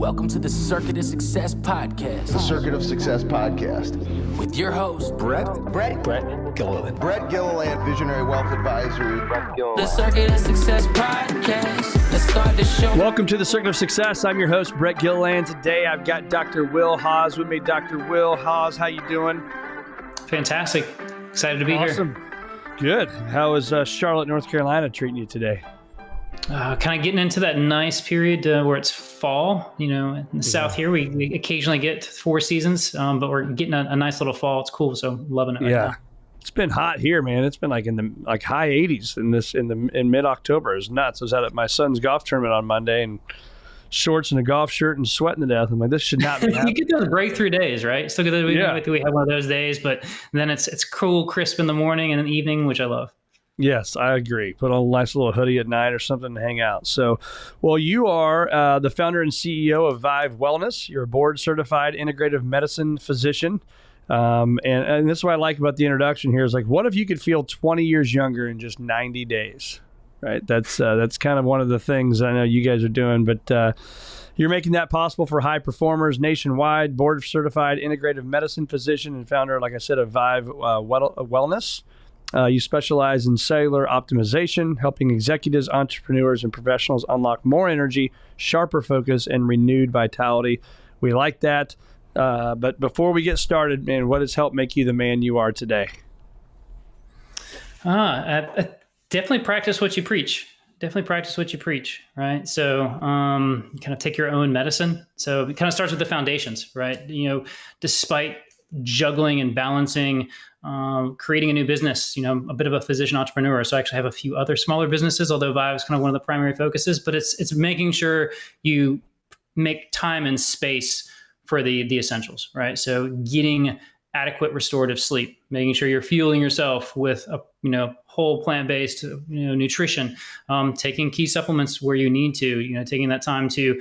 Welcome to the Circuit of Success Podcast. The Circuit of Success Podcast. With your host, Brett Gilliland. Brett Gilliland, Visionary Wealth Advisory. The Circuit of Success Podcast. Let's start the show. Welcome to the Circuit of Success. I'm your host, Brett Gilliland. Today, I've got Dr. Will Haas with me. Dr. Will Haas, how you doing? Fantastic. Excited to be Awesome. Good. How is Charlotte, North Carolina treating you today? Kind of getting into that nice period where it's fall. You know, in the South here, we occasionally get 4 seasons, but we're getting a nice little fall. It's cool, so I'm loving it right now. It's been hot here, man. It's been like in the high 80s in mid-October. It's nuts. I was at my son's golf tournament on Monday and shorts and a golf shirt and sweating to death. I'm like, this should not be happening. You get those breakthrough days, right? Still get we have one of those days, but then it's cool, crisp in the morning and in the evening, which I love. Yes, I agree. Put on a nice little hoodie at night or something to hang out. So, well, you are the founder and CEO of VYVE Wellness. You're a board-certified integrative medicine physician. And this is what I like about the introduction here is like, what if you could feel 20 years younger in just 90 days, right? That's kind of one of the things I know you guys are doing, but you're making that possible for high performers nationwide, board-certified integrative medicine physician and founder, like I said, of VYVE Wellness. You specialize in cellular optimization, helping executives, entrepreneurs, and professionals unlock more energy, sharper focus, and renewed vitality. We like that. But before we get started, man, what has helped make you the man you are today? Definitely practice what you preach. Right? So kind of take your own medicine. So it kind of starts with the foundations, right? You know, despite juggling and balancing, creating a new business, you know, a bit of a physician entrepreneur. So I actually have a few other smaller businesses, although VYVE is kind of one of the primary focuses, but it's making sure you make time and space for the essentials, right? So getting adequate restorative sleep, making sure you're fueling yourself with a, whole plant-based, nutrition, taking key supplements where you need to, taking that time to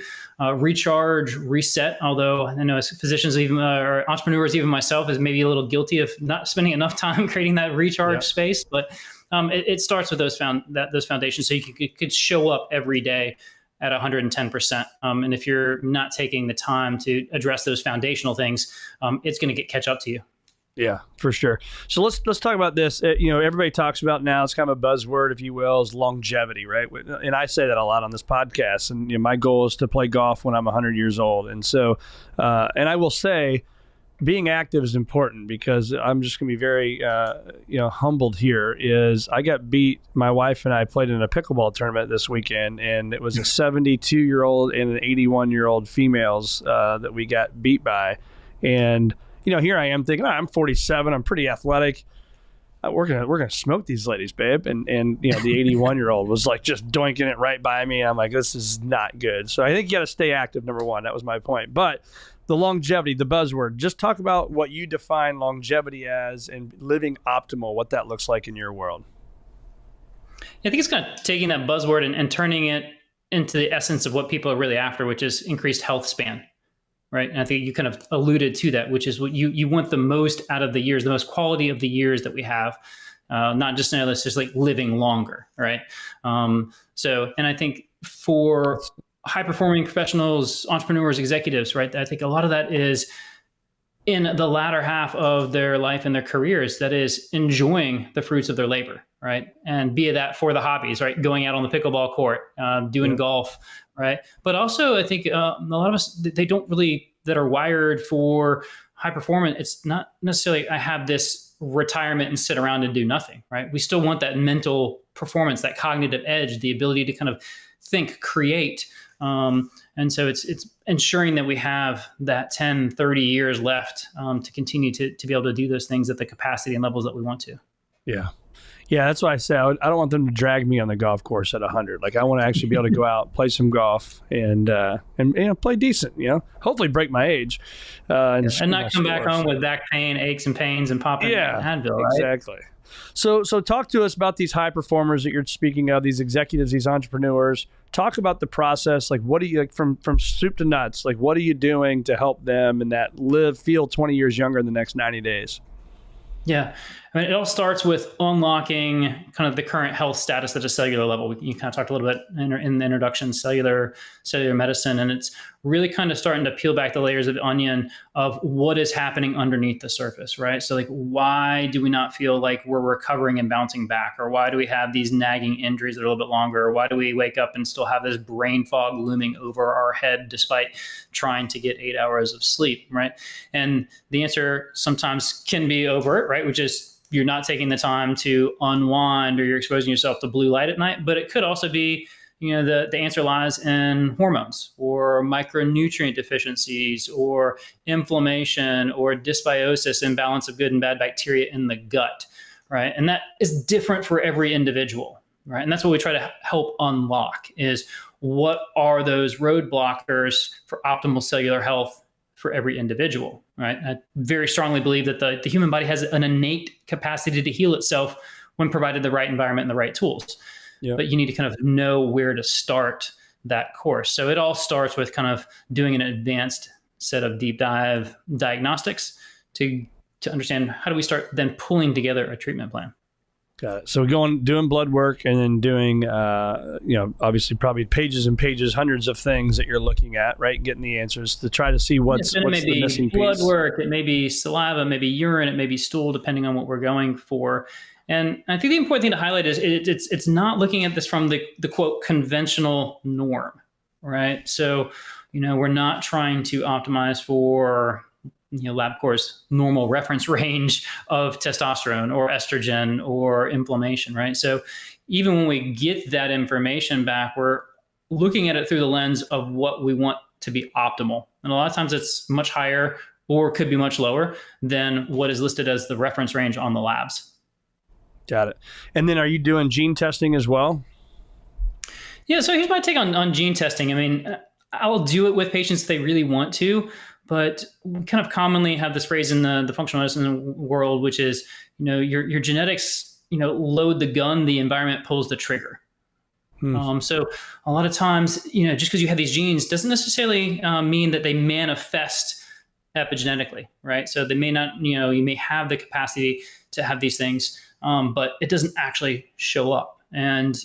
recharge, reset. Although I know as physicians, even or entrepreneurs, even myself, is maybe a little guilty of not spending enough time creating that recharge space. But it starts with those foundations, so you could show up every day at 110%. And if you're not taking the time to address those foundational things, it's going to catch up to you. Yeah, for sure. So let's talk about this. Everybody talks about now, it's kind of a buzzword, if you will, is longevity, right? And I say that a lot on this podcast. And my goal is to play golf when I'm 100 years old. And so, and I will say, being active is important because I'm just going to be very, humbled here. Is I got beat. My wife and I played in a pickleball tournament this weekend, and it was a 72-year-old and an 81-year-old females that we got beat by, and. Here I am thinking, I'm 47. I'm pretty athletic. We're gonna smoke these ladies, babe. And the 81-year-old was like just doinking it right by me. I'm like, this is not good. So I think you got to stay active. Number one, that was my point. But the longevity, the buzzword. Just talk about what you define longevity as and living optimal. What that looks like in your world. I think it's kind of taking that buzzword and turning it into the essence of what people are really after, which is increased health span. Right. And I think you kind of alluded to that, which is what you want the most out of the years, the most quality of the years that we have, not just just like living longer. Right. And I think for high performing professionals, entrepreneurs, executives, right, I think a lot of that is in the latter half of their life and their careers, that is enjoying the fruits of their labor. Right. And be that for the hobbies, right. Going out on the pickleball court, doing golf. Right. But also, I think a lot of us, they don't really, that are wired for high performance. It's not necessarily, I have this retirement and sit around and do nothing. Right. We still want that mental performance, that cognitive edge, the ability to kind of think, create. And so it's ensuring that we have that 10, 30 years left to continue to be able to do those things at the capacity and levels that we want to. Yeah. Yeah, that's why I say I don't want them to drag me on the golf course at 100. Like I want to actually be able to go out, play some golf, and play decent. Hopefully break my age, and not come back home with back pain, aches and pains, and popping Advil. Right? Exactly. So talk to us about these high performers that you're speaking of, these executives, these entrepreneurs. Talk about the process. Like, what do you like from soup to nuts? Like, what are you doing to help them and that feel 20 years younger in the next 90 days? Yeah. I mean, it all starts with unlocking kind of the current health status at a cellular level. You kind of talked a little bit in the introduction, cellular medicine, and it's really kind of starting to peel back the layers of the onion of what is happening underneath the surface, right? So like, why do we not feel like we're recovering and bouncing back? Or why do we have these nagging injuries that are a little bit longer? Or why do we wake up and still have this brain fog looming over our head despite trying to get 8 hours of sleep, right? And the answer sometimes can be overt, right? Which is you're not taking the time to unwind, or you're exposing yourself to blue light at night. But it could also be, the answer lies in hormones or micronutrient deficiencies or inflammation or dysbiosis, imbalance of good and bad bacteria in the gut, right? And that is different for every individual, right? And that's what we try to help unlock is what are those roadblockers for optimal cellular health for every individual, right? I very strongly believe that the human body has an innate capacity to heal itself when provided the right environment and the right tools. Yep. But you need to kind of know where to start that course. So it all starts with kind of doing an advanced set of deep dive diagnostics to understand how do we start then pulling together a treatment plan. Got it. So doing blood work and then doing, obviously probably pages and pages, hundreds of things that you're looking at, right? Getting the answers to try to see what's the missing piece. Blood work, it may be saliva, maybe urine, it may be stool, depending on what we're going for. And I think the important thing to highlight is it's not looking at this from the quote conventional norm, right? So, we're not trying to optimize for LabCorp's normal reference range of testosterone or estrogen or inflammation, right? So even when we get that information back, we're looking at it through the lens of what we want to be optimal. And a lot of times it's much higher or could be much lower than what is listed as the reference range on the labs. Got it. And then are you doing gene testing as well? Yeah, so here's my take on gene testing. I mean, I'll do it with patients if they really want to, but we kind of commonly have this phrase in the functional medicine world, which is, your genetics, load the gun, the environment pulls the trigger. So a lot of times, just because you have these genes doesn't necessarily mean that they manifest epigenetically, right? So they may not, you may have the capacity to have these things, but it doesn't actually show up. And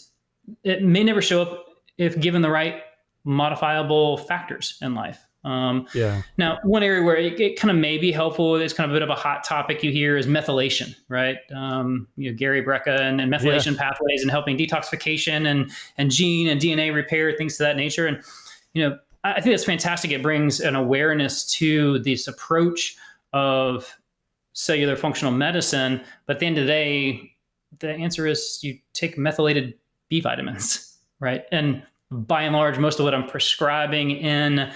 it may never show up if given the right modifiable factors in life. Now, one area where it kind of may be helpful, it's kind of a bit of a hot topic you hear is methylation, right? Gary Brecka and methylation pathways and helping detoxification and gene and DNA repair, things to that nature. And, I think that's fantastic. It brings an awareness to this approach of cellular functional medicine. But at the end of the day, the answer is you take methylated B vitamins, right? And by and large, most of what I'm prescribing in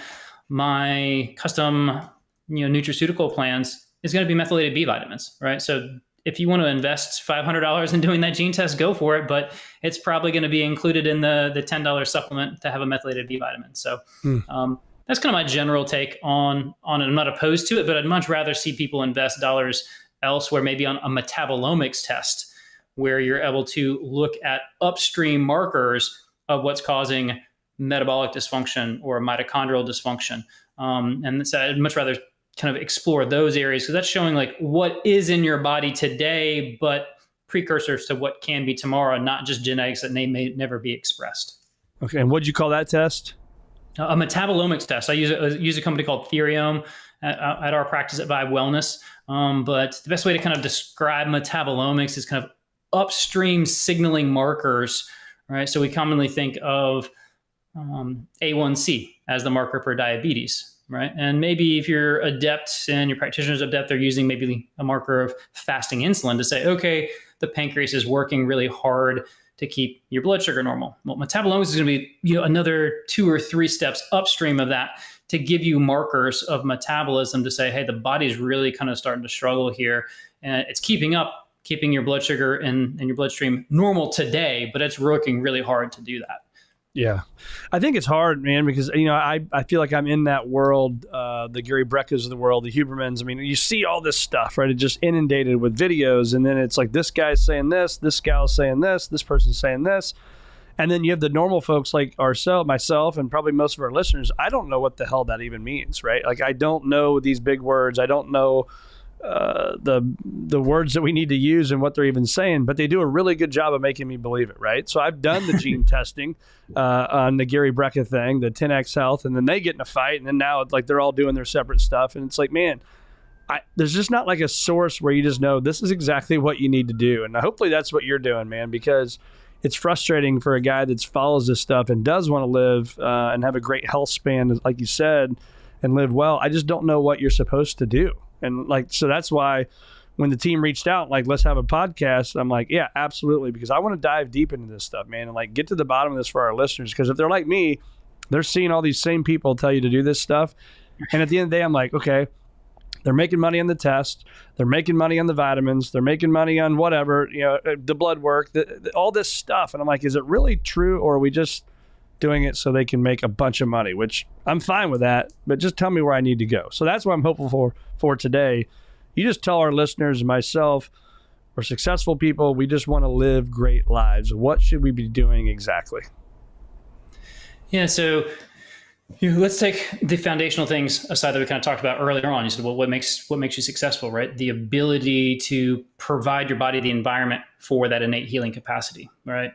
my custom, nutraceutical plans is going to be methylated B vitamins, right? So if you want to invest $500 in doing that gene test, go for it. But it's probably going to be included in the $10 supplement to have a methylated B vitamin. So that's kind of my general take on it. I'm not opposed to it, but I'd much rather see people invest dollars elsewhere, maybe on a metabolomics test, where you're able to look at upstream markers of what's causing metabolic dysfunction or mitochondrial dysfunction. And so I'd much rather kind of explore those areas, because that's showing like what is in your body today, but precursors to what can be tomorrow, not just genetics that may never be expressed. Okay. And what'd you call that test? A metabolomics test. I use a company called Theriome at our practice at VYVE Wellness. But the best way to kind of describe metabolomics is kind of upstream signaling markers, right? So we commonly think of A1C as the marker for diabetes, right? And maybe if you're adept and your practitioner's adept, they're using maybe a marker of fasting insulin to say, okay, the pancreas is working really hard to keep your blood sugar normal. Well, metabolomics is going to be another 2 or 3 steps upstream of that to give you markers of metabolism to say, hey, the body's really kind of starting to struggle here, and it's keeping your blood sugar in your bloodstream normal today, but it's working really hard to do that. Yeah. I think it's hard, man, because, I feel like I'm in that world, the Gary Breckas of the world, the Hubermans. I mean, you see all this stuff, right? It's just inundated with videos. And then it's like, this guy's saying this gal's saying this person's saying this. And then you have the normal folks like myself, and probably most of our listeners. I don't know what the hell that even means, right? Like, I don't know these big words. I don't know the words that we need to use and what they're even saying, but they do a really good job of making me believe it, right? So I've done the gene testing on the Gary Brecka thing, the 10X Health, and then they get in a fight, and then now like they're all doing their separate stuff, and it's like, man, there's just not like a source where you just know this is exactly what you need to do, and hopefully that's what you're doing, man, because it's frustrating for a guy that follows this stuff and does want to live and have a great health span, like you said, and live well. I just don't know what you're supposed to do. And like, so that's why when the team reached out, like, let's have a podcast, I'm like, yeah, absolutely. Because I want to dive deep into this stuff, man, and like get to the bottom of this for our listeners. Because if they're like me, they're seeing all these same people tell you to do this stuff. And at the end of the day, I'm like, okay, they're making money on the test. They're making money on the vitamins. They're making money on whatever, the blood work, all this stuff. And I'm like, is it really true? Or are we just doing it so they can make a bunch of money, which I'm fine with that, but just tell me where I need to go. So that's what I'm hopeful for today. You just tell our listeners and myself, we're successful people. We just want to live great lives. What should we be doing exactly? Yeah. So let's take the foundational things aside that we kind of talked about earlier on. You said, well, what makes you successful, right? The ability to provide your body the environment for that innate healing capacity, right?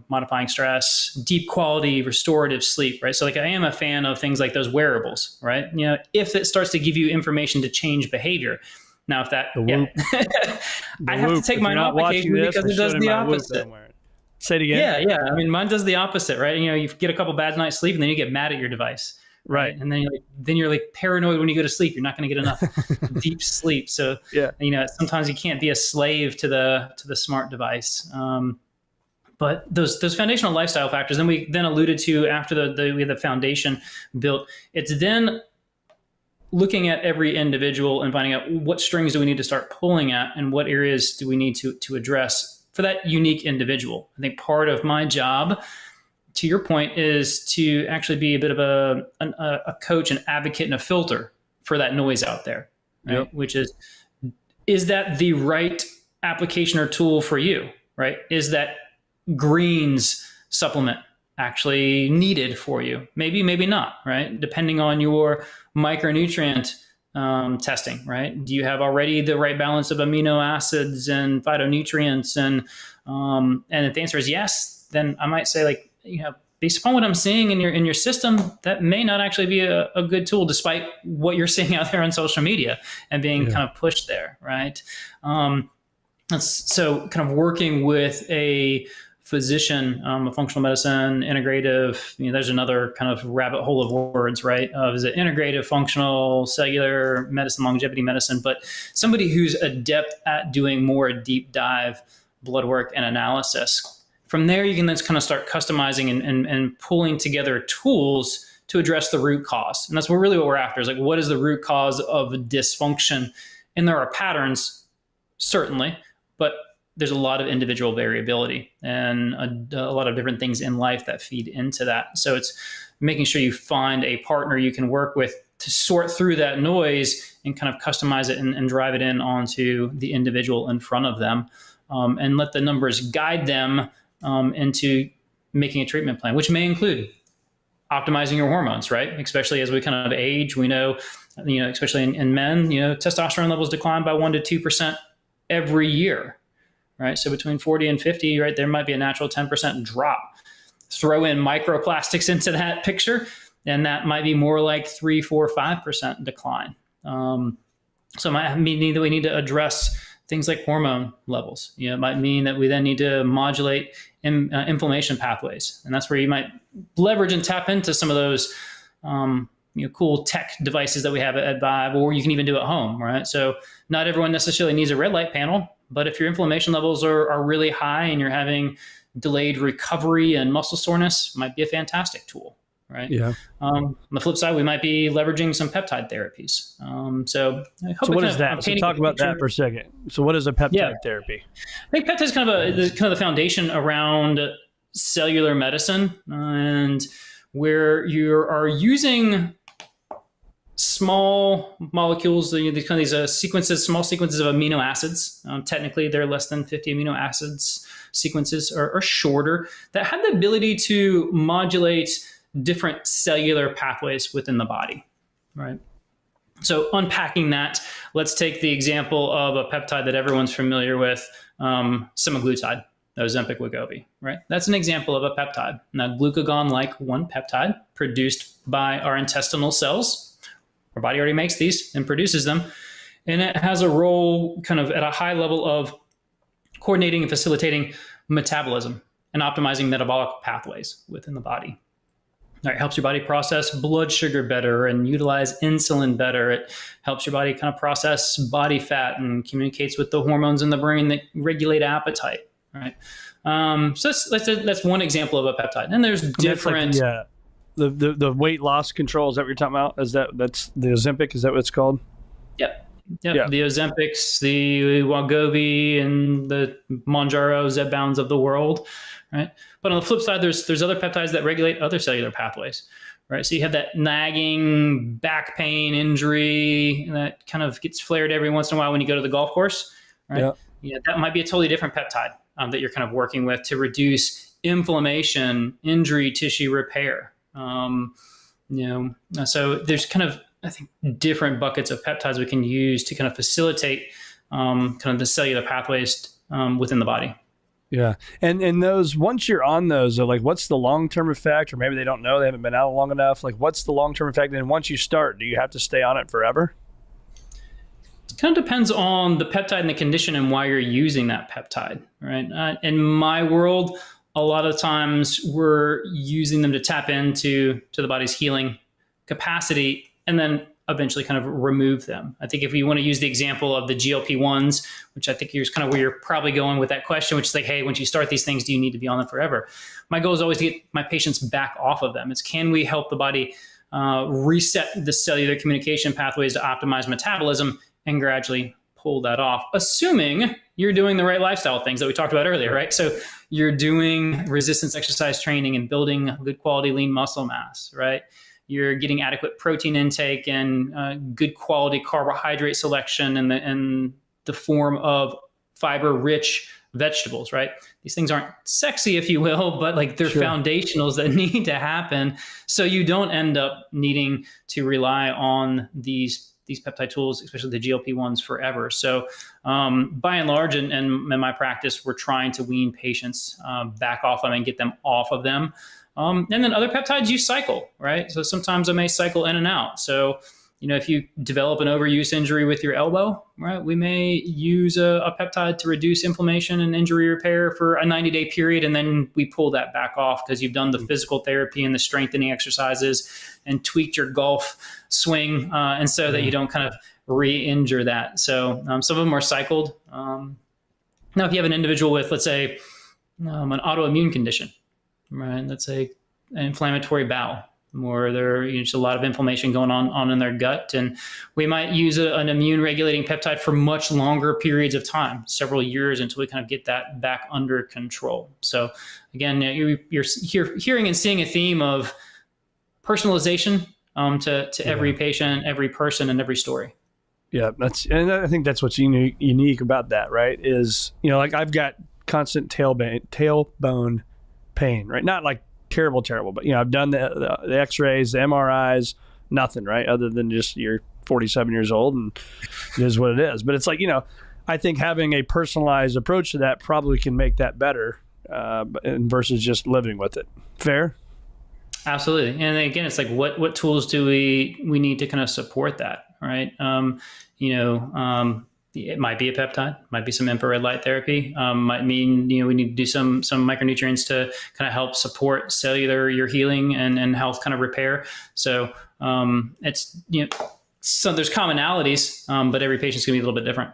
Modifying stress, deep quality, restorative sleep, right? So like I am a fan of things like those wearables, right? If it starts to give you information to change behavior. Now, if that, I have to take mine off occasionally because it does the opposite. Say it again. Yeah. I mean, mine does the opposite, right? You get a couple bad nights sleep and then you get mad at your device. Right. And then you're like paranoid when you go to sleep. You're not going to get enough deep sleep. So, sometimes you can't be a slave to the smart device. But those foundational lifestyle factors, then we alluded to after we had the foundation built, it's then looking at every individual and finding out what strings do we need to start pulling at and what areas do we need to address for that unique individual. I think part of my job, to your point, is to actually be a bit of a coach, an advocate, and a filter for that noise out there, right? Yep. Which is that the right application or tool for you, right? Is that greens supplement actually needed for you? Maybe, maybe not, right? Depending on your micronutrient testing, right? Do you have already the right balance of amino acids and phytonutrients? And if the answer is yes, then I might say, based upon what I'm seeing in your system, that may not actually be a good tool, despite what you're seeing out there on social media and being kind of pushed there, right? So kind of working with a physician, a functional medicine, integrative, there's another kind of rabbit hole of words, right? Is it integrative, functional, cellular medicine, longevity medicine, but somebody who's adept at doing more deep dive blood work and analysis. From there, you can then kind of start customizing and pulling together tools to address the root cause. And that's really what we're after, is like, what is the root cause of dysfunction? And there are patterns, certainly, but there's a lot of individual variability and a lot of different things in life that feed into that. So it's making sure you find a partner you can work with to sort through that noise and kind of customize it and drive it in onto the individual in front of them, and let the numbers guide them into making a treatment plan, which may include optimizing your hormones, right? Especially as we kind of age, we know, especially in men, testosterone levels decline by 1% to 2% every year. Right. So between 40 and 50, right, there might be a natural 10% drop. Throw in microplastics into that picture, and that might be more like 3, 4, 5% decline. So it might mean that we need to address things like hormone levels. It might mean that we then need to modulate inflammation pathways. And that's where you might leverage and tap into some of those cool tech devices that we have at VYVE, or you can even do at home, right? So not everyone necessarily needs a red light panel. But if your inflammation levels are really high and you're having delayed recovery and muscle soreness, might be a fantastic tool, right? Yeah. On the flip side, we might be leveraging some peptide therapies. So what is that? So talk about that for a second. So what is a peptide therapy? I think peptide is kind of the foundation around cellular medicine, and where you are using small molecules, these sequences, small sequences of amino acids. Technically, they're less than 50 amino acids sequences, or shorter, that have the ability to modulate different cellular pathways within the body, right? So unpacking that, let's take the example of a peptide that everyone's familiar with, semaglutide, Ozempic, Wegovy, right? That's an example of a peptide. Now, glucagon-like one peptide produced by our intestinal cells. Our body already makes these and produces them. And it has a role kind of at a high level of coordinating and facilitating metabolism and optimizing metabolic pathways within the body. It helps your body process blood sugar better and utilize insulin better. It helps your body kind of process body fat and communicates with the hormones in the brain that regulate appetite, right? So that's one example of a peptide. And there's different... The weight loss control, is that what you're talking about? That's the Ozempic? Is that what it's called? Yep. Yeah, the Ozempics, the Wegovy, and the Mounjaro, Zepbounds of the world, right? But on the flip side, there's other peptides that regulate other cellular pathways, right? So you have that nagging back pain injury that kind of gets flared every once in a while when you go to the golf course, right? Yeah, that might be a totally different peptide that you're kind of working with to reduce inflammation, injury, tissue repair. So there's kind of, I think, different buckets of peptides we can use to kind of facilitate kind of the cellular pathways within the body. Yeah. And those, once you're on those, like, what's the long-term effect? Or maybe they don't know, they haven't been out long enough. Like, what's the long-term effect? And once you start, do you have to stay on it forever? It kind of depends on the peptide and the condition and why you're using that peptide, right? In my world, a lot of times we're using them to tap into the body's healing capacity and then eventually kind of remove them. I think if you want to use the example of the GLP-1s, which I think here's kind of where you're probably going with that question, which is like, hey, once you start these things, do you need to be on them forever? My goal is always to get my patients back off of them. It's, can we help the body reset the cellular communication pathways to optimize metabolism and gradually pull that off, assuming you're doing the right lifestyle things that we talked about earlier, right? So you're doing resistance exercise training and building good quality lean muscle mass, right? You're getting adequate protein intake and good quality carbohydrate selection in the form of fiber-rich vegetables, right? These things aren't sexy, if you will, but like they're foundationals that need to happen so you don't end up needing to rely on these peptide tools, especially the GLP-1s, forever. So by and large, in my practice, we're trying to wean patients back off them and get them off of them. And then other peptides you cycle, right? So sometimes I may cycle in and out. So, if you develop an overuse injury with your elbow, right, we may use a peptide to reduce inflammation and injury repair for a 90-day period. And then we pull that back off because you've done the physical therapy and the strengthening exercises and tweaked your golf swing. And so that you don't kind of re-injure that. So some of them are cycled. Now, if you have an individual with, let's say, an autoimmune condition, right? Let's say an inflammatory bowel, or there's a lot of inflammation going on in their gut. And we might use an immune regulating peptide for much longer periods of time, several years, until we kind of get that back under control. So again, you're hearing and seeing a theme of personalization to every patient, every person, and every story. Yeah, and I think that's what's unique about that, right? Is, like, I've got constant tailbone pain, right? Not like terrible, but I've done the x-rays, the MRIs, nothing, right? Other than just you're 47 years old and it is what it is. But it's like, I think having a personalized approach to that probably can make that better versus just living with it. Fair? Absolutely. And again, it's like, what tools do we need to kind of support that, right? It might be a peptide, might be some infrared light therapy, might mean, we need to do some micronutrients to kind of help support your healing and health kind of repair. So it's, so there's commonalities, but every patient's gonna be a little bit different.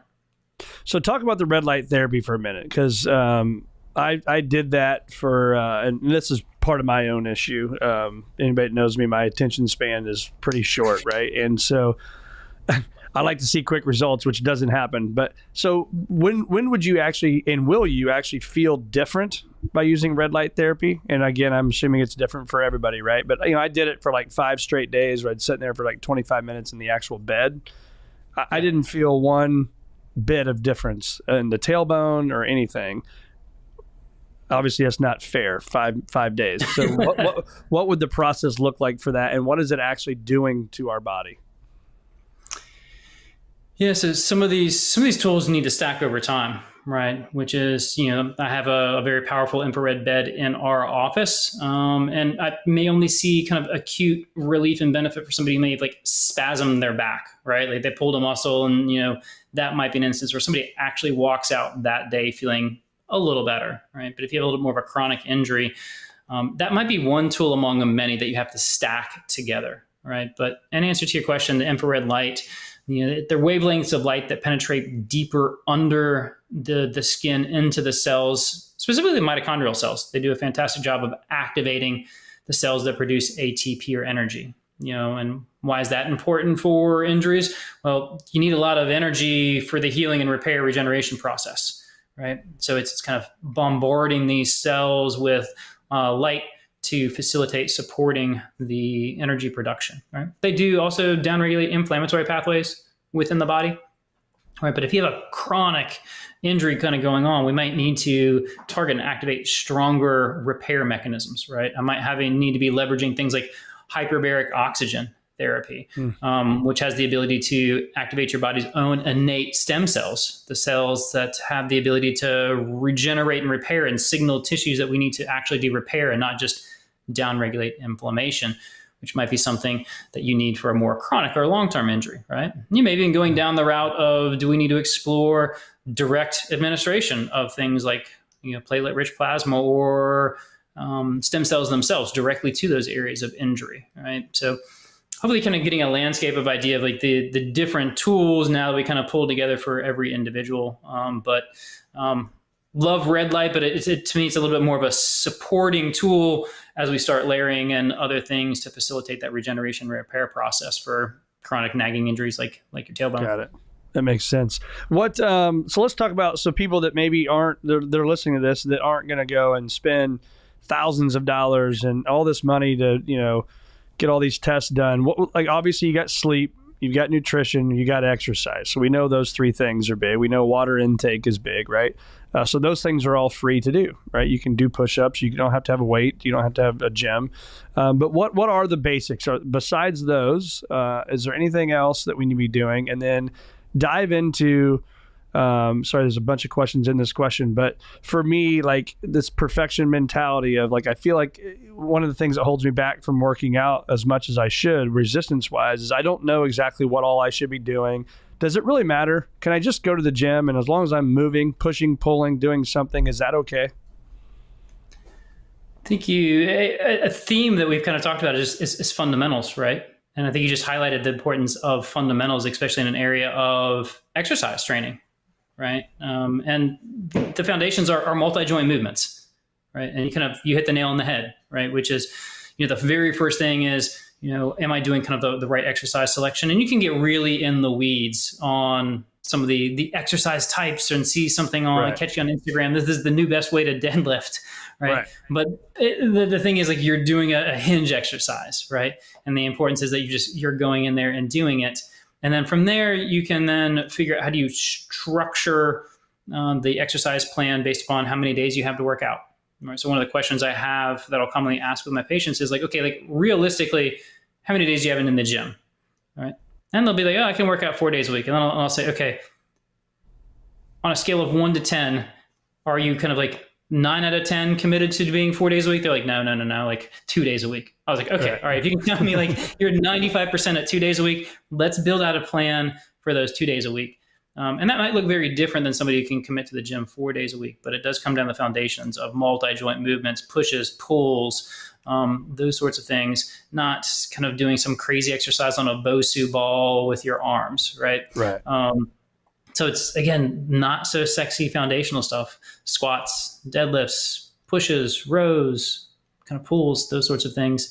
So talk about the red light therapy for a minute, because I did that for, and this is part of my own issue. Anybody that knows me, my attention span is pretty short, right? And so I like to see quick results, which doesn't happen. But so when would you actually, and will you actually feel different by using red light therapy? And again, I'm assuming it's different for everybody, right? But I did it for like 5 straight days where I'd sit there for like 25 minutes in the actual bed. I didn't feel one bit of difference in the tailbone or anything. Obviously, that's not fair. 5 days. So what would the process look like for that? And what is it actually doing to our body? Yeah, so some of these tools need to stack over time, right? Which is, I have a very powerful infrared bed in our office, and I may only see kind of acute relief and benefit for somebody who may have like spasmed their back, right? Like they pulled a muscle, and that might be an instance where somebody actually walks out that day feeling a little better, right? But if you have a little more of a chronic injury, that might be one tool among many that you have to stack together, right? But in answer to your question, the infrared light. They're wavelengths of light that penetrate deeper under the skin into the cells, specifically the mitochondrial cells. They do a fantastic job of activating the cells that produce ATP or energy. And why is that important for injuries? Well, you need a lot of energy for the healing and repair regeneration process, right? So it's kind of bombarding these cells with light to facilitate supporting the energy production, right? They do also downregulate inflammatory pathways within the body, right? But if you have a chronic injury kind of going on, we might need to target and activate stronger repair mechanisms, right? I might need to be leveraging things like hyperbaric oxygen therapy, which has the ability to activate your body's own innate stem cells, the cells that have the ability to regenerate and repair and signal tissues that we need to actually do repair and not just downregulate inflammation, which might be something that you need for a more chronic or long-term injury, right? You may be going down the route of, do we need to explore direct administration of things like platelet-rich plasma or stem cells themselves directly to those areas of injury, right? So hopefully kind of getting a landscape of idea of like the different tools now that we kind of pull together for every individual. Love red light, but to me, it's a little bit more of a supporting tool as we start layering in other things to facilitate that regeneration repair process for chronic nagging injuries like your tailbone. Got it. That makes sense. So let's talk about, people that maybe they're listening to this that aren't going to go and spend thousands of dollars and all this money to, get all these tests done. Obviously you got sleep, you've got nutrition, you got exercise. So we know those three things are big. We know water intake is big, right? So those things are all free to do, right? You can do push-ups. You don't have to have a weight. You don't have to have a gym. But what are the basics? Besides those, is there anything else that we need to be doing? And then dive into, sorry, there's a bunch of questions in this question, but for me, like this perfection mentality of like, I feel like one of the things that holds me back from working out as much as I should, resistance-wise, is I don't know exactly what all I should be doing. Does it really matter? Can I just go to the gym and as long as I'm moving, pushing, pulling, doing something, is that okay? I think a theme that we've kind of talked about is fundamentals, right? And I think you just highlighted the importance of fundamentals, especially in an area of exercise training, right? And the foundations are multi-joint movements, right? And you hit the nail on the head, right? Which is, the very first thing is, am I doing kind of the right exercise selection? And you can get really in the weeds on some of the exercise types and see something catch you on Instagram. This is the new best way to deadlift, right? But the thing is, like, you're doing a hinge exercise, right? And the importance is that you're going in there and doing it. And then from there, you can then figure out how do you structure the exercise plan based upon how many days you have to work out. Right? So one of the questions I have that I'll commonly ask with my patients is like, okay, like realistically, how many days do you have in the gym? All right. And they'll be like, oh, I can work out 4 days a week. And then I'll say, okay, on a scale of 1 to 10, are you kind of like 9 out of 10 committed to being 4 days a week? They're like, no, like 2 days a week. I was like, okay, all right. If you can tell me like you're 95% at 2 days a week, let's build out a plan for those 2 days a week. And that might look very different than somebody who can commit to the gym 4 days a week, but it does come down to the foundations of multi-joint movements, pushes, pulls, those sorts of things, not kind of doing some crazy exercise on a Bosu ball with your arms, right? Right. So it's, again, not so sexy foundational stuff, squats, deadlifts, pushes, rows, kind of pulls, those sorts of things.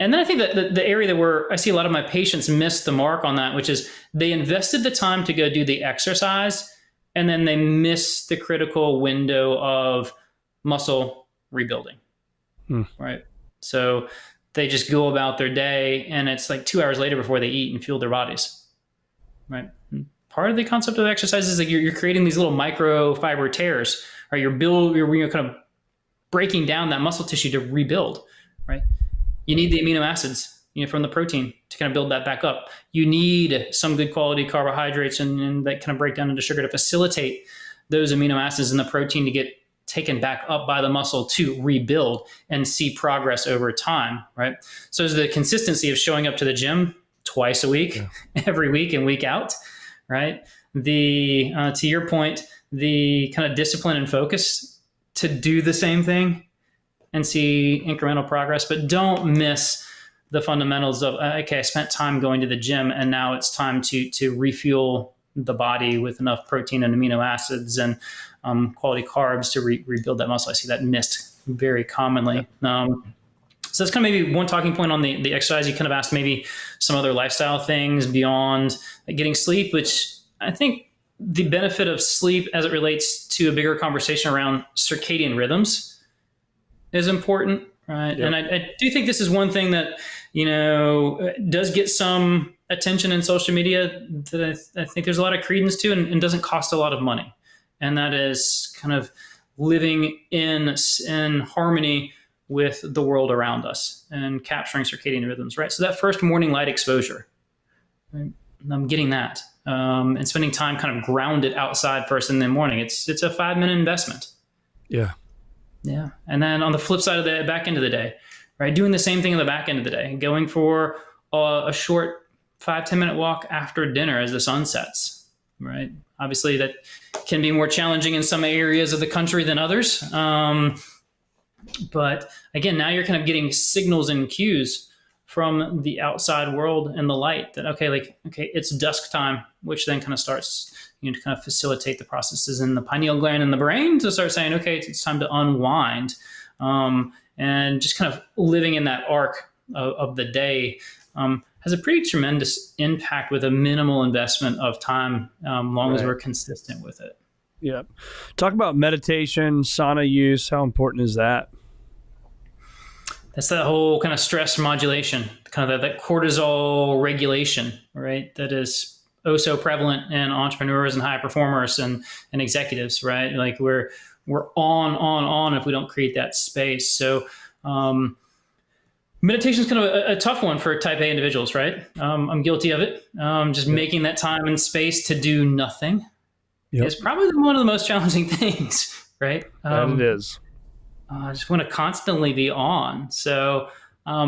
And then I think that the area where I see a lot of my patients miss the mark on that, which is they invested the time to go do the exercise, and then they miss the critical window of muscle rebuilding, right? So they just go about their day, and it's like 2 hours later before they eat and fuel their bodies, right? And part of the concept of exercise is that you're creating these little microfiber tears, right? You're kind of breaking down that muscle tissue to rebuild, right? You need the amino acids, from the protein to kind of build that back up. You need some good quality carbohydrates and that kind of break down into sugar to facilitate those amino acids in the protein to get taken back up by the muscle to rebuild and see progress over time, right? So is the consistency of showing up to the gym twice a week, every week and week out, right? The to your point, the kind of discipline and focus to do the same thing and see incremental progress, but don't miss the fundamentals of, okay, I spent time going to the gym and now it's time to refuel the body with enough protein and amino acids and quality carbs to rebuild that muscle. I see that missed very commonly. So that's kind of maybe one talking point on the exercise. You kind of asked maybe some other lifestyle things beyond getting sleep, which I think the benefit of sleep as it relates to a bigger conversation around circadian rhythms is important, right? Yep. And I do think this is one thing that, does get some attention in social media that I think there's a lot of credence to and doesn't cost a lot of money. And that is kind of living in harmony with the world around us and capturing circadian rhythms, right? So that first morning light exposure, right? I'm getting that. And spending time kind of grounded outside first in the morning. It's a 5-minute investment. Yeah. Yeah. And then on the flip side of the back end of the day, right? Doing the same thing in the back end of the day, going for a short 5-10 minute walk after dinner as the sun sets, right? Obviously that can be more challenging in some areas of the country than others. But again, now you're kind of getting signals and cues from the outside world and the light that, okay, it's dusk time, which then kind of starts, to kind of facilitate the processes in the pineal gland in the brain to start saying, okay, it's time to unwind. And just kind of living in that arc of the day has a pretty tremendous impact with a minimal investment of time, long as we're consistent with it. Yeah. Talk about meditation, sauna use. How important is that? That's that whole kind of stress modulation, kind of that cortisol regulation, right? That is so prevalent in entrepreneurs and high performers and executives, right? Like we're on if we don't create that space. So meditation is kind of a tough one for type A individuals, right? I'm guilty of it. Just making that time and space to do nothing is probably one of the most challenging things, right? And it is. I just want to constantly be on. So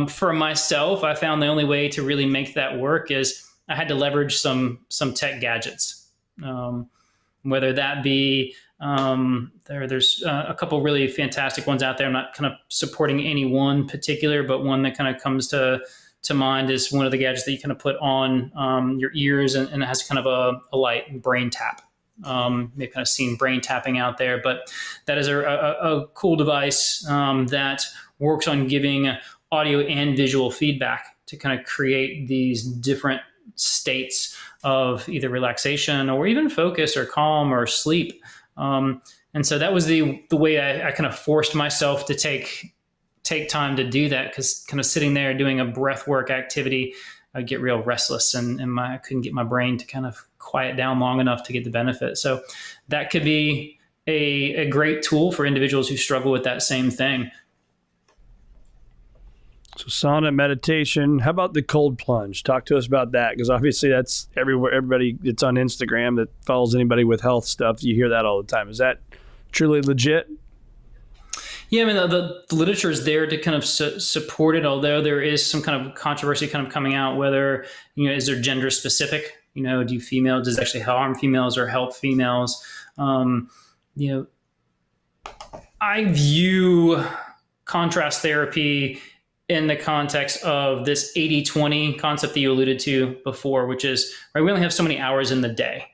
for myself, I found the only way to really make that work is I had to leverage some tech gadgets, whether that be there's a couple really fantastic ones out there. I'm not kind of supporting any one particular, but one that kind of comes to mind is one of the gadgets that you kind of put on your ears and it has kind of a light brain tap. You've kind of seen brain tapping out there, but that is a cool device that works on giving audio and visual feedback to kind of create these different states of either relaxation or even focus or calm or sleep. And so that was the way I kind of forced myself to take time to do that, because kind of sitting there doing a breath work activity, I'd get real restless and I couldn't get my brain to kind of quiet down long enough to get the benefit. So that could be a great tool for individuals who struggle with that same thing. So sauna, meditation. How about the cold plunge? Talk to us about that, because obviously that's everywhere. Everybody that's on Instagram that follows anybody with health stuff, you hear that all the time. Is that truly legit? Yeah, I mean, the literature is there to kind of support it, although there is some kind of controversy kind of coming out, whether, is there gender specific? Does it actually harm females or help females? I view contrast therapy in the context of this 80-20 concept that you alluded to before, which is, right, we only have so many hours in the day,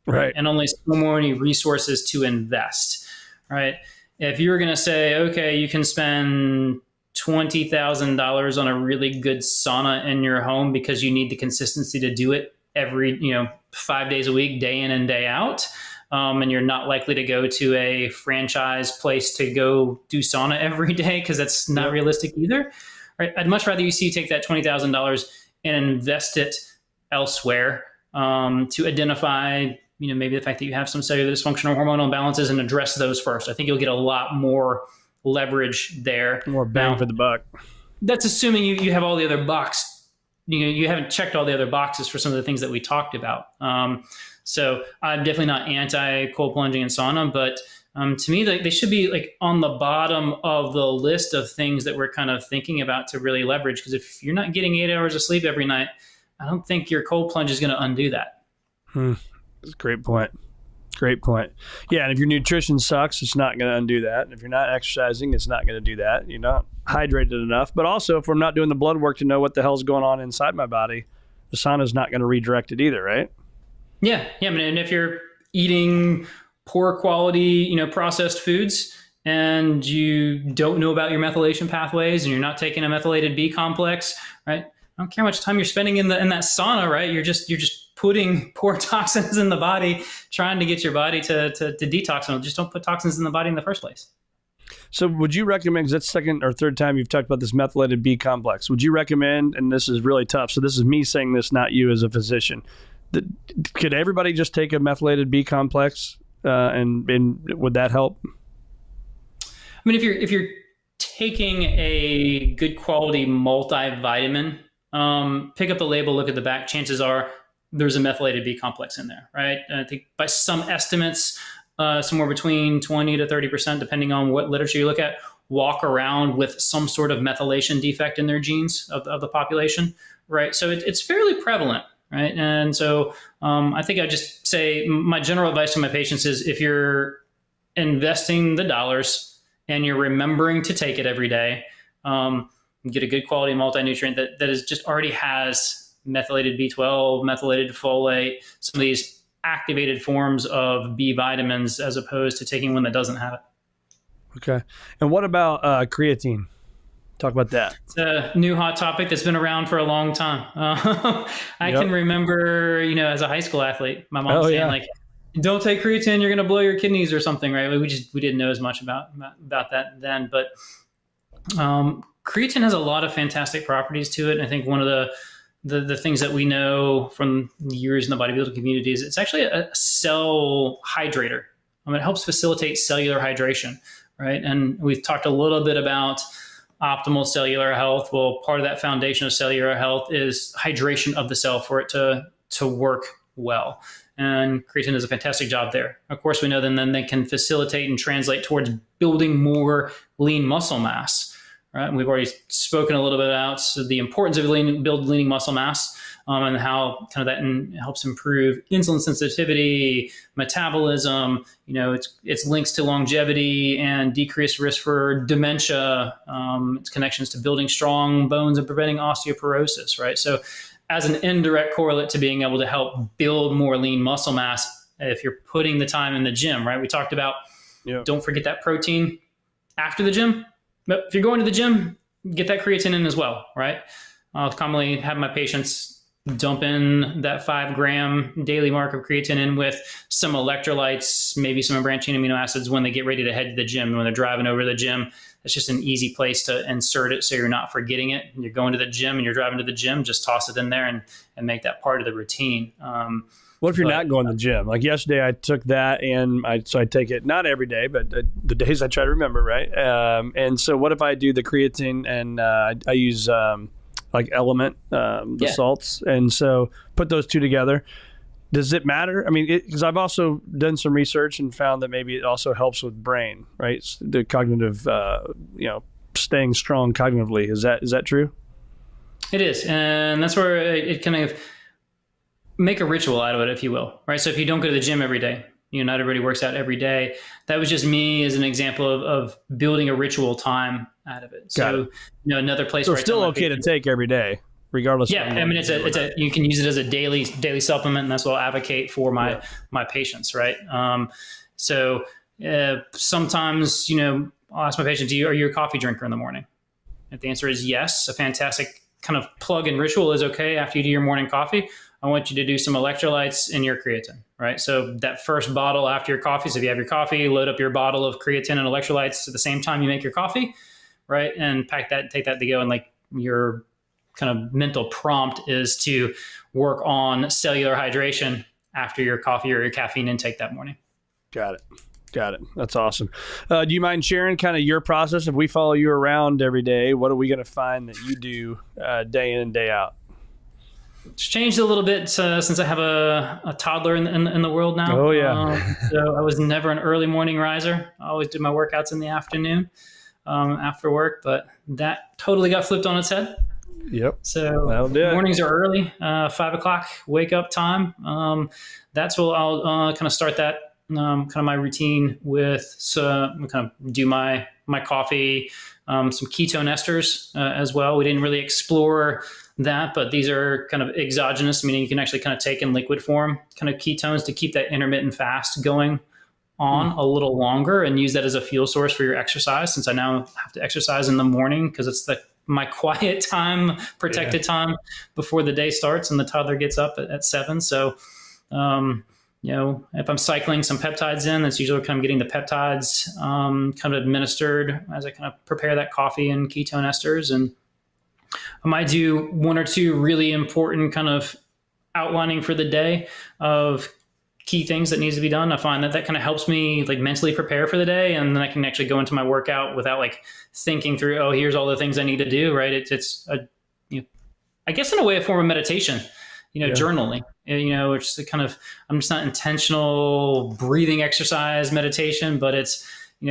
right? And only so many resources to invest, right? If you were going to say, okay, you can spend $20,000 on a really good sauna in your home because you need the consistency to do it every, 5 days a week, day in and day out. And you're not likely to go to a franchise place to go do sauna every day because that's not realistic either. Right? I'd much rather you see you take that $20,000 and invest it elsewhere to identify, maybe the fact that you have some cellular dysfunction or hormonal imbalances and address those first. I think you'll get a lot more leverage there. More bang for the buck. That's assuming you have all the other boxes you haven't checked all the other boxes for some of the things that we talked about. So I'm definitely not anti cold plunging and sauna, but to me, they should be like on the bottom of the list of things that we're kind of thinking about to really leverage. Because if you're not getting 8 hours of sleep every night, I don't think your cold plunge is going to undo that. That's a great point. Great point. Yeah, and if your nutrition sucks, it's not going to undo that. And if you're not exercising, it's not going to do that. You're not hydrated enough. But also, if I'm not doing the blood work to know what the hell's going on inside my body, the sauna's not going to redirect it either, right? Yeah. I mean, and if you're eating poor quality, processed foods, and you don't know about your methylation pathways, and you're not taking a methylated B complex, right? I don't care how much time you're spending in that sauna, right? You're just putting poor toxins in the body, trying to get your body to detox them. Just don't put toxins in the body in the first place. So would you recommend, because that's second or third time you've talked about this methylated B complex, would you recommend, and this is really tough, so this is me saying this, not you as a physician, could everybody just take a methylated B complex and would that help? I mean, if you're taking a good quality multivitamin, pick up the label, look at the back, chances are there's a methylated B complex in there, right? And I think by some estimates, somewhere between 20 to 30%, depending on what literature you look at, walk around with some sort of methylation defect in their genes of the population, right? So it's fairly prevalent, right? And so I think I just say my general advice to my patients is if you're investing the dollars and you're remembering to take it every day, get a good quality multi-nutrient that is just already has methylated B12, methylated folate, some of these activated forms of B vitamins, as opposed to taking one that doesn't have it. Okay. And what about creatine? Talk about that. It's a new hot topic that's been around for a long time. I can remember, as a high school athlete, my mom saying like, don't take creatine, you're going to blow your kidneys or something, right? We didn't know as much about that then, but creatine has a lot of fantastic properties to it. And I think one of the things that we know from years in the bodybuilding community is it's actually a cell hydrator. It helps facilitate cellular hydration, right? And we've talked a little bit about optimal cellular health. Well, part of that foundation of cellular health is hydration of the cell for it to work well. And creatine does a fantastic job there. Of course, we know then they can facilitate and translate towards building more lean muscle mass. Right? And we've already spoken a little bit about the importance of building lean muscle mass and how kind of that helps improve insulin sensitivity, metabolism. Its links to longevity and decreased risk for dementia. Its connections to building strong bones and preventing osteoporosis. Right. So, as an indirect correlate to being able to help build more lean muscle mass, if you're putting the time in the gym. Right. We talked about don't forget that protein after the gym. But if you're going to the gym, get that creatine in as well, right? I'll commonly have my patients dump in that 5 gram daily mark of creatine in with some electrolytes, maybe some branching amino acids when they get ready to head to the gym. When they're driving over to the gym, it's just an easy place to insert it so you're not forgetting it. You're going to the gym and you're driving to the gym, just toss it in there and make that part of the routine. What if you're not going to the gym? Like yesterday, I took that, and I take it not every day, but the days I try to remember, right? And so, what if I do the creatine and I use like Element, the salts, and so put those two together? Does it matter? I mean, because I've also done some research and found that maybe it also helps with brain, right? The cognitive, staying strong cognitively. Is that true? It is, and that's where it kind of make a ritual out of it, if you will, right? So if you don't go to the gym every day, not everybody works out every day. That was just me as an example of building a ritual time out of it. So, another place. So it's still okay to take every day, regardless. Yeah, I mean, you can use it as a daily supplement, and that's what I'll advocate for my patients, right? Sometimes, I'll ask my patients, are you a coffee drinker in the morning? If the answer is yes, a fantastic kind of plug-in ritual is okay after you do your morning coffee. I want you to do some electrolytes in your creatine, right? So that first bottle after your coffee, so if you have your coffee, load up your bottle of creatine and electrolytes at the same time you make your coffee, right? And take that to go. And like your kind of mental prompt is to work on cellular hydration after your coffee or your caffeine intake that morning. Got it. That's awesome. Do you mind sharing kind of your process? If we follow you around every day, what are we going to find that you do day in and day out? It's changed a little bit since I have a toddler in the world now. Oh, yeah. So I was never an early morning riser. I always did my workouts in the afternoon after work, but that totally got flipped on its head. Yep. So That'll do it. mornings are early, 5 o'clock wake up time. That's what I'll kind of start that kind of my routine with. So I kind of do my coffee, some ketone esters as well. We didn't really explore that, but these are kind of exogenous, meaning you can actually kind of take in liquid form kind of ketones to keep that intermittent fast going on a little longer and use that as a fuel source for your exercise, since I now have to exercise in the morning because it's my quiet time, protected time before the day starts and the toddler gets up at 7. So, if I'm cycling some peptides in, that's usually kind of getting the peptides kind of administered as I kind of prepare that coffee and ketone esters. And I might do 1 or 2 really important kind of outlining for the day of key things that needs to be done. I find that kind of helps me like mentally prepare for the day. And then I can actually go into my workout without like thinking through, oh, here's all the things I need to do. Right. It's I guess in a way, a form of meditation, journaling, it's kind of, I'm just not intentional breathing exercise meditation, but it's,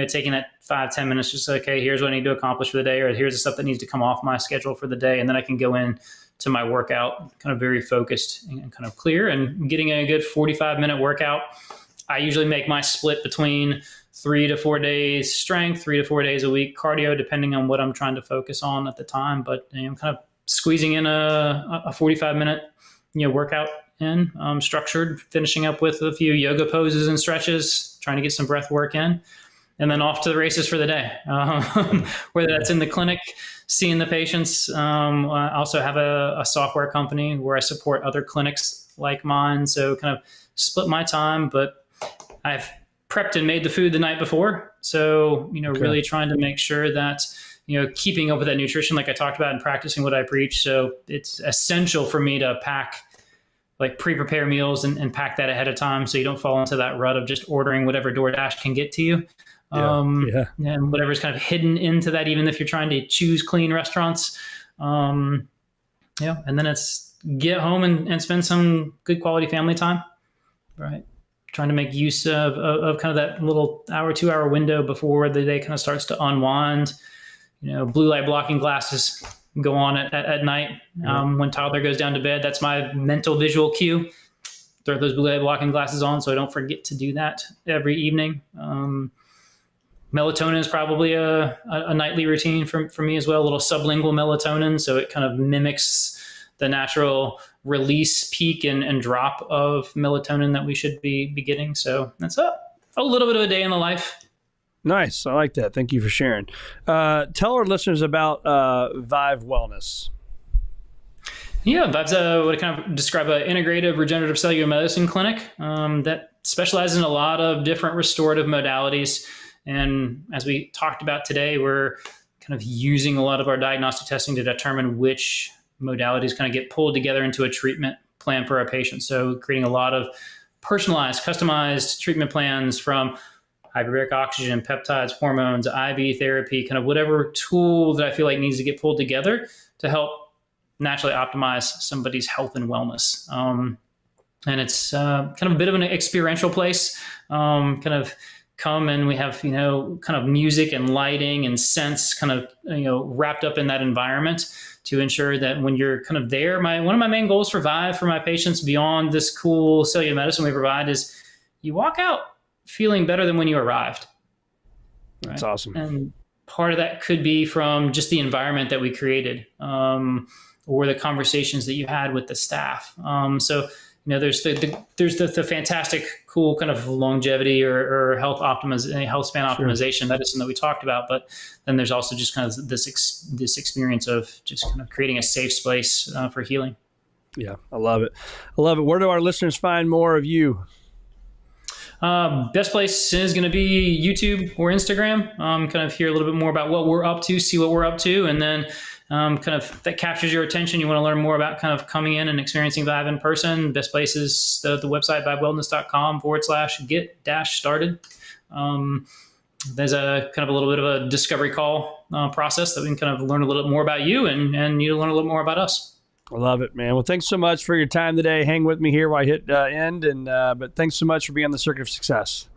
taking that 5-10 minutes, just okay, here's what I need to accomplish for the day, or here's the stuff that needs to come off my schedule for the day. And then I can go in to my workout kind of very focused and kind of clear, and getting a good 45-minute workout. I usually make my split between 3 to 4 days strength, 3 to 4 days a week cardio, depending on what I'm trying to focus on at the time. But I'm kind of squeezing in a 45-minute workout in, structured, finishing up with a few yoga poses and stretches, trying to get some breath work in, and then off to the races for the day. Whether that's in the clinic, seeing the patients. I also have a software company where I support other clinics like mine. So kind of split my time, but I've prepped and made the food the night before. So, really trying to make sure that, keeping up with that nutrition, like I talked about, and practicing what I preach. So it's essential for me to pack, like pre-prepare meals and pack that ahead of time, so you don't fall into that rut of just ordering whatever DoorDash can get to you. And whatever's kind of hidden into that, even if you're trying to choose clean restaurants. And then it's get home and spend some good quality family time, right? Trying to make use of kind of that little 2 hour window before the day kind of starts to unwind. Blue light blocking glasses go on at night when toddler goes down to bed. That's my mental visual cue. Throw those blue light blocking glasses on so I don't forget to do that every evening. Melatonin is probably a nightly routine for me as well, a little sublingual melatonin. So it kind of mimics the natural release peak and drop of melatonin that we should be getting. So that's a little bit of a day in the life. Nice. I like that. Thank you for sharing. Tell our listeners about VYVE Wellness. Yeah, VYVE's what I kind of describe an integrative regenerative cellular medicine clinic that specializes in a lot of different restorative modalities. And as we talked about today, we're kind of using a lot of our diagnostic testing to determine which modalities kind of get pulled together into a treatment plan for our patients. So creating a lot of personalized, customized treatment plans from hyperbaric oxygen, peptides, hormones, IV therapy, kind of whatever tool that I feel like needs to get pulled together to help naturally optimize somebody's health and wellness. And it's kind of a bit of an experiential place, kind of come and we have, kind of music and lighting and scents kind of, wrapped up in that environment to ensure that when you're kind of there, one of my main goals for VYVE for my patients beyond this cool cellular medicine we provide is you walk out feeling better than when you arrived. Right? That's awesome. And part of that could be from just the environment that we created, or the conversations that you had with the staff. So, there's the fantastic, cool kind of longevity or health span optimization medicine that we talked about, but then there's also just kind of this experience of just kind of creating a safe space for healing. Yeah, I love it. Where do our listeners find more of you? Best place is going to be YouTube or Instagram. Kind of hear a little bit more about what we're up to, see what we're up to, and then kind of that captures your attention. You want to learn more about kind of coming in and experiencing VYVE in person. Best place is the website vivewellness.com/get-started. There's a kind of a little bit of a discovery call process that we can kind of learn a little bit more about you and you to learn a little more about us. I love it, man. Well, thanks so much for your time today. Hang with me here while I hit end, but thanks so much for being on the Circuit of Success.